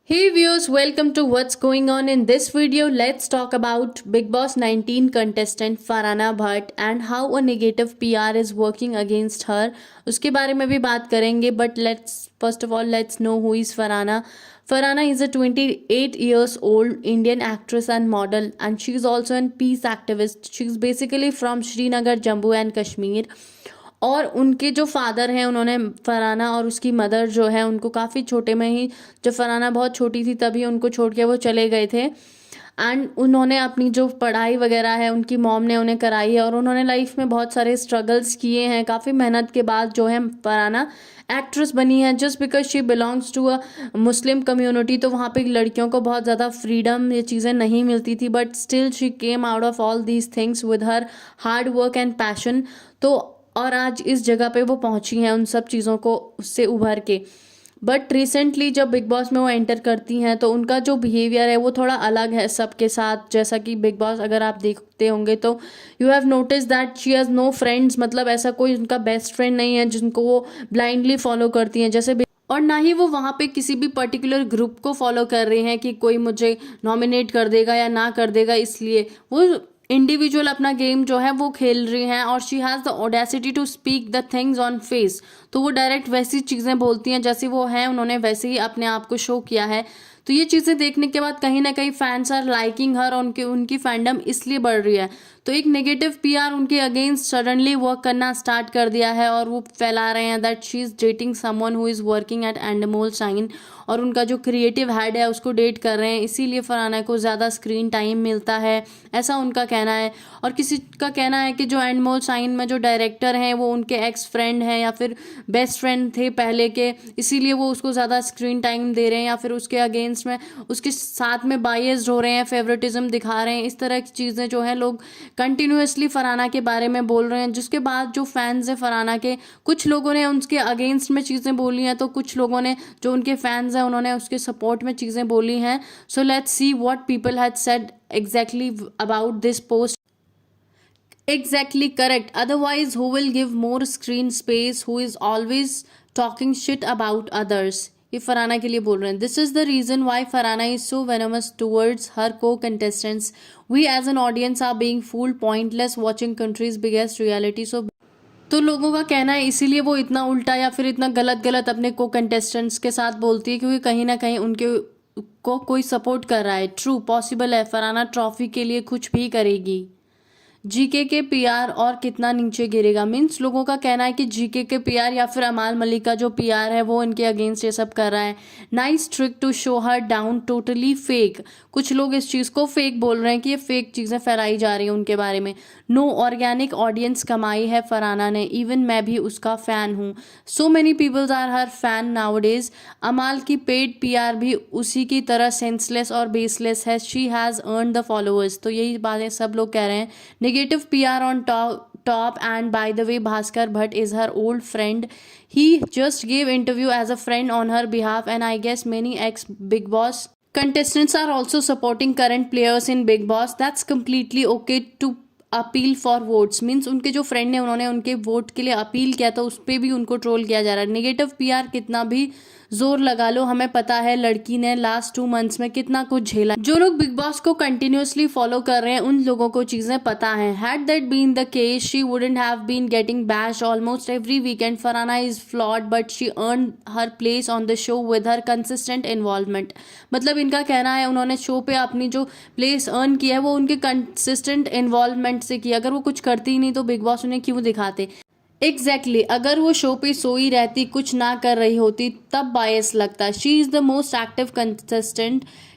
Hey viewers, welcome to What's Going On. In this video, let's talk about Big Boss 19 contestant Farhana Bhatt and how a negative PR is working against her. उसके बारे में भी बात करेंगे, but first of all let's know who is Farhana. Farhana is a 28 years old Indian actress and model, and she is also a peace activist. She is basically from Srinagar, Jammu and Kashmir. और उनके जो father हैं उन्होंने फरहाना और उसकी mother जो है उनको काफ़ी छोटे में ही, जब फरहाना बहुत छोटी थी तभी उनको छोड़ के वो चले गए थे। एंड उन्होंने अपनी जो पढ़ाई वगैरह है उनकी मॉम ने उन्हें कराई है और उन्होंने लाइफ में बहुत सारे स्ट्रगल्स किए हैं। काफ़ी मेहनत के बाद जो है फरहाना एक्ट्रेस बनी है। Just because she belongs to a Muslim community, तो वहाँ पे लड़कियों को बहुत ज़्यादा फ्रीडम ये चीज़ें नहीं मिलती थी, but still she came out of all these things with her hard work and passion. तो और आज इस जगह पे वो पहुंची हैं उन सब चीज़ों को उससे उभर के। बट रिसेंटली जब बिग बॉस में वो एंटर करती हैं तो उनका जो बिहेवियर है वो थोड़ा अलग है सबके साथ। जैसा कि बिग बॉस अगर आप देखते होंगे तो you have notice that she has no friends, मतलब ऐसा कोई उनका बेस्ट फ्रेंड नहीं है जिनको वो ब्लाइंडली फॉलो करती हैं जैसे। और ना ही वो वहाँ पे किसी भी पर्टिकुलर ग्रुप को फॉलो कर रहे हैं कि कोई मुझे नॉमिनेट कर देगा या ना कर देगा, इसलिए वो इंडिविजुअल अपना गेम जो है वो खेल रही हैं। और she has the audacity to speak the things on face, तो वो डायरेक्ट वैसी चीज़ें बोलती हैं जैसी वो हैं, उन्होंने वैसे ही अपने आप को शो किया है। तो ये चीज़ें देखने के बाद कहीं ना कहीं फैंस आर लाइकिंग हर, और उनकी फैंडम इसलिए बढ़ रही है। तो एक नेगेटिव पीआर उनके अगेंस्ट सडनली वर्क करना स्टार्ट कर दिया है और वो फैला रहे हैं that she is dating someone who is working at Endemol Shine, और उनका जो क्रिएटिव हेड है उसको डेट कर रहे हैं, इसीलिए फरहाना को ज़्यादा स्क्रीन टाइम मिलता है, ऐसा उनका कहना है। और किसी का कहना है कि जो एंडमोल साइन में जो डायरेक्टर हैं वो उनके एक्स फ्रेंड हैं या फिर बेस्ट फ्रेंड थे पहले के, इसीलिए वो उसको ज़्यादा स्क्रीन टाइम दे रहे हैं, या फिर उसके अगेंस्ट में उसके साथ में बायस्ड हो रहे हैं, फेवरेटिज्म दिखा रहे हैं। इस तरह की चीज़ें जो है लोग कंटिन्यूसली फरहाना के बारे में बोल रहे हैं, जिसके बाद जो फैंस हैं फरहाना के, कुछ लोगों ने उनके अगेंस्ट में चीज़ें बोली हैं तो कुछ लोगों ने जो उनके फैंस हैं उन्होंने उसके सपोर्ट में चीज़ें बोली हैं। So let's see what people had said exactly about this post. Exactly correct. Otherwise, who will give more screen space? Who is always talking shit about others? ये फरहाना के लिए बोल रहे हैं. This is the reason why Farhana is so venomous towards her co-contestants. We as an audience are being fooled pointless watching country's biggest reality. So तो लोगों का कहना है इसीलिए वो इतना उल्टा या फिर इतना गलत गलत अपने को कंटेस्टेंट्स के साथ बोलती है, क्योंकि कहीं ना कहीं उनके को कोई सपोर्ट कर रहा है. ट्रू पॉसिबल है, फरहाना ट्रॉफी के लिए कुछ भी करेगी. जीके के पीआर और कितना नीचे गिरेगा, मीन्स लोगों का कहना है कि जीके के पीआर या फिर अमाल मलिक का जो पीआर है वो इनके अगेंस्ट ये सब कर रहा है. Nice trick to show her down, totally fake. कुछ लोग इस चीज़ को फेक बोल रहे हैं कि ये फेक चीज़ें फैलाई जा रही हैं उनके बारे में. नो ऑर्गेनिक ऑडियंस कमाई है फरहाना ने, इवन मैं भी उसका फ़ैन हूँ. So many peoples are her fan nowadays. Amaal की पेड पीआर भी उसी की तरह सेंसलेस और बेसलेस है. She has earn the followers. तो यही बातें सब लोग कह रहे हैं. Negative PR on top, and by the way, Bhaskar Bhatt is her old friend. He just gave interview as a friend on her behalf, and I guess many ex Big Boss contestants are also supporting current players in Big Boss. That's completely okay to appeal for votes, means उनके जो friend ने उन्होंने उनके vote के लिए appeal किया था उस पर भी उनको ट्रोल किया जा रहा है. नेगेटिव पीआर कितना भी जोर लगा लो, हमें पता है लड़की ने लास्ट 2 मंथ्स में कितना कुछ झेला. जो लोग बिग बॉस को कंटिन्यूसली फॉलो कर रहे हैं उन लोगों को चीजें पता है. Had that been the case she wouldn't have been getting bash almost every weekend. Farhana is flawed but she earn her place on the show with her consistent involvement. मतलब इनका कहना है उन्होंने शो पे अपनी जो प्लेस अर्न किया है वो उनके कंसिस्टेंट इन्वॉल्वमेंट से किया. अगर वो कुछ करती ही नहीं तो बिग बॉस उन्हें क्यों दिखाते. एग्जैक्टली अगर वो शो पे सोई रहती, कुछ ना कर रही होती, तब बायस लगता. She is the most active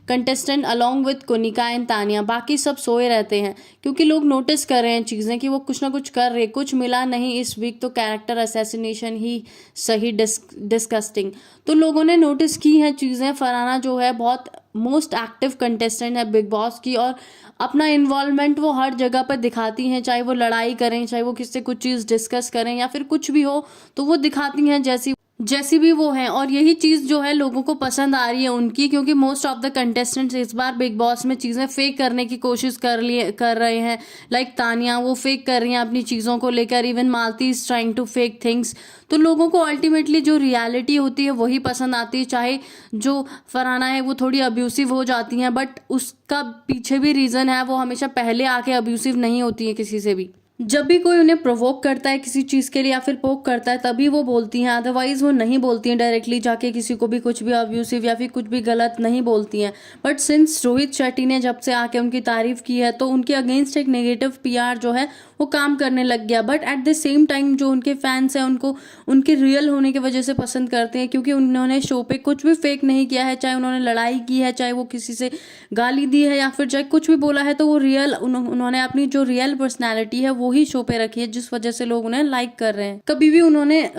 contestant along with Kunickaa and Tanya. बाकी सब सोए रहते हैं क्योंकि लोग नोटिस कर रहे हैं चीज़ें कि वो कुछ ना कुछ कर रहे. कुछ मिला नहीं इस वीक तो कैरेक्टर असैसिनेशन ही सही डिस्कस्टिंग. तो लोगों ने नोटिस की हैं चीज़ें. फरहाना जो है बहुत मोस्ट एक्टिव कंटेस्टेंट है बिग बॉस की, और अपना इन्वॉल्वमेंट वो हर जगह पर दिखाती हैं. चाहे वो लड़ाई करें, चाहे वो किससे कुछ चीज़ डिस्कस करें या फिर कुछ भी हो, तो वो दिखाती हैं जैसी जैसी भी वो हैं, और यही चीज़ जो है लोगों को पसंद आ रही है उनकी, क्योंकि मोस्ट ऑफ द कंटेस्टेंट्स इस बार बिग बॉस में चीज़ें फेक करने की कोशिश कर रहे हैं। लाइक तानिया वो फेक कर रही हैं अपनी चीज़ों को लेकर, even Malti is trying to fake things. तो लोगों को अल्टीमेटली जो रियलिटी होती है वही पसंद आती है, चाहे जो फरहाना है वो थोड़ी अब्यूसिव हो जाती हैं, बट उसका पीछे भी रीज़न है, वो हमेशा पहले आके अब्यूसिव नहीं होती है किसी से भी। जब भी कोई उन्हें प्रोवोक करता है किसी चीज़ के लिए या फिर पोक करता है तभी वो बोलती हैं, अदरवाइज वो नहीं बोलती हैं डायरेक्टली जाके किसी को भी कुछ भी अब्यूसिव या फिर कुछ भी गलत नहीं बोलती हैं। बट सिंस रोहित शेट्टी ने जब से आके उनकी तारीफ की है तो उनके अगेंस्ट एक नेगेटिव पीआर जो है वो काम करने लग गया। But at the same time जो उनके फैंस हैं उनको उनके रियल होने की वजह से पसंद करते हैं, क्योंकि उन्होंने शो पे कुछ भी फेक नहीं किया है, चाहे उन्होंने लड़ाई की है, चाहे वो किसी से गाली दी है या फिर चाहे कुछ भी बोला है, तो वो रियल उन्होंने अपनी जो रियल पर्सनैलिटी है वो ही शो पे रखी है, जिस वजह से लोग उन्हें लाइक कर रहे हैं। कभी भी उन्होंने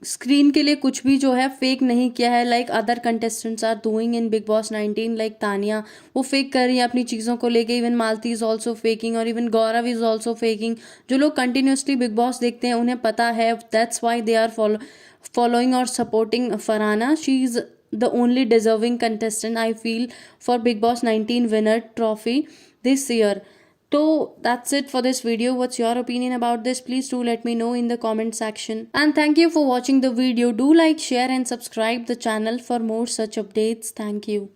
स्क्रीन के लिए कुछ भी जो है फेक नहीं किया है, like other contestants are doing in Bigg Boss 19। Like Tania वो फेक कर रही है अपनी चीज़ों को लेके, even Malti is also faking और even Gaurav is also faking. जो लोग कंटिन्यूसली बिग बॉस देखते हैं उन्हें पता है, that's why they are following or supporting Farhana. She is the only deserving contestant I feel for Big Boss 19 winner trophy this year. So that's it for this video. What's your opinion about this? Please do let me know in the comment section. And thank you for watching the video. Do like, share and subscribe the channel for more such updates. Thank you.